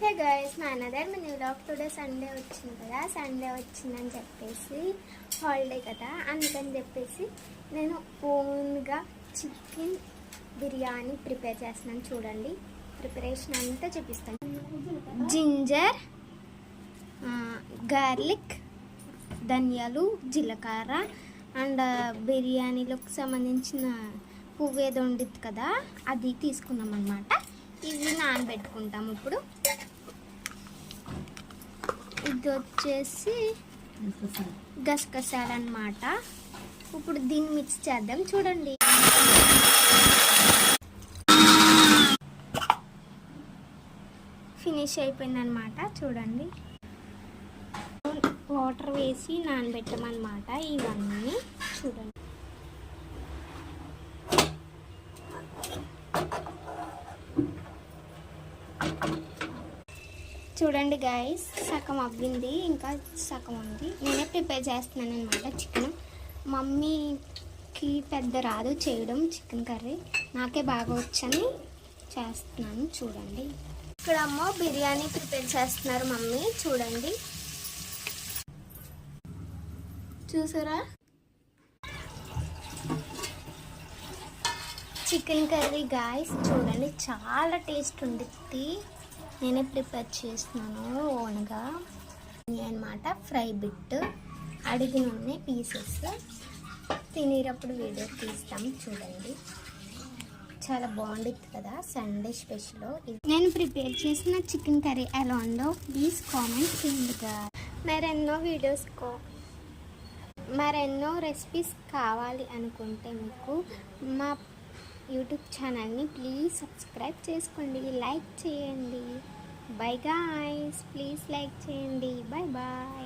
Hey guys, మా another mini vlog. Today Sunday వచ్చింది కదా, సండే వచ్చిందని చెప్పేసి హాలిడే కదా, అందుకని చెప్పేసి నేను ఓన్గా చికెన్ బిర్యానీ ప్రిపేర్ చేస్తున్నాను. చూడండి, ప్రిపరేషన్ అంతా చూపిస్తాను. జింజర్, గార్లిక్, ధనియాలు, జీలకర్ర అండ్ బిర్యానీలోకి సంబంధించిన పువ్వు ఏదో ఉండిద్ది కదా, అది తీసుకున్నాం అన్నమాట. ఇవి నానబెట్టుకుంటాము. ఇప్పుడు ఇది వచ్చేసి గసగసాలు అన్నమాట. ఇప్పుడు దీన్ని మిక్స్ చేద్దాం. చూడండి, ఫినిష్ అయిపోయింది అనమాట. చూడండి, వాటర్ వేసి నానబెట్టమన్నమాట ఇవన్నీ. చూడండి, చూడండి గైస్, సగం అవ్వింది, ఇంకా సగం ఉంది. నేనే ప్రిపేర్ చేస్తున్నాను అనమాట చికెన్. మమ్మీకి పెద్ద రాదు చేయడం చికెన్ కర్రీ, నాకే బాగా వచ్చని చేస్తున్నాను. చూడండి, ఇక్కడ అమ్మ బిర్యానీ ప్రిపేర్ చేస్తున్నారు మమ్మీ. చూడండి, చూసారా, చికెన్ కర్రీ గాయస్. చూడండి, చాలా టేస్ట్ ఉండిద్ది. నేనే ప్రిపేర్ చేస్తున్నాను ఓన్గా అనమాట. ఫ్రై బిట్ అడిగిన పీసెస్ తినేటప్పుడు వీడియో తీస్తాం. చూడండి, చాలా బాగుండిద్ది కదా, సండే స్పెషల్. నేను ప్రిపేర్ చేసిన చికెన్ కర్రీ ఎలా ఉందో ప్లీజ్ కామెంట్ చేయండిగా. మరెన్నో రెసిపీస్ కావాలి అనుకుంటే మీకు మా యూట్యూబ్ ఛానల్ని ప్లీజ్ సబ్స్క్రైబ్ చేసుకోండి, లైక్ చేయండి. బై గాయ్స్, ప్లీజ్ లైక్ చేయండి. Bye bye.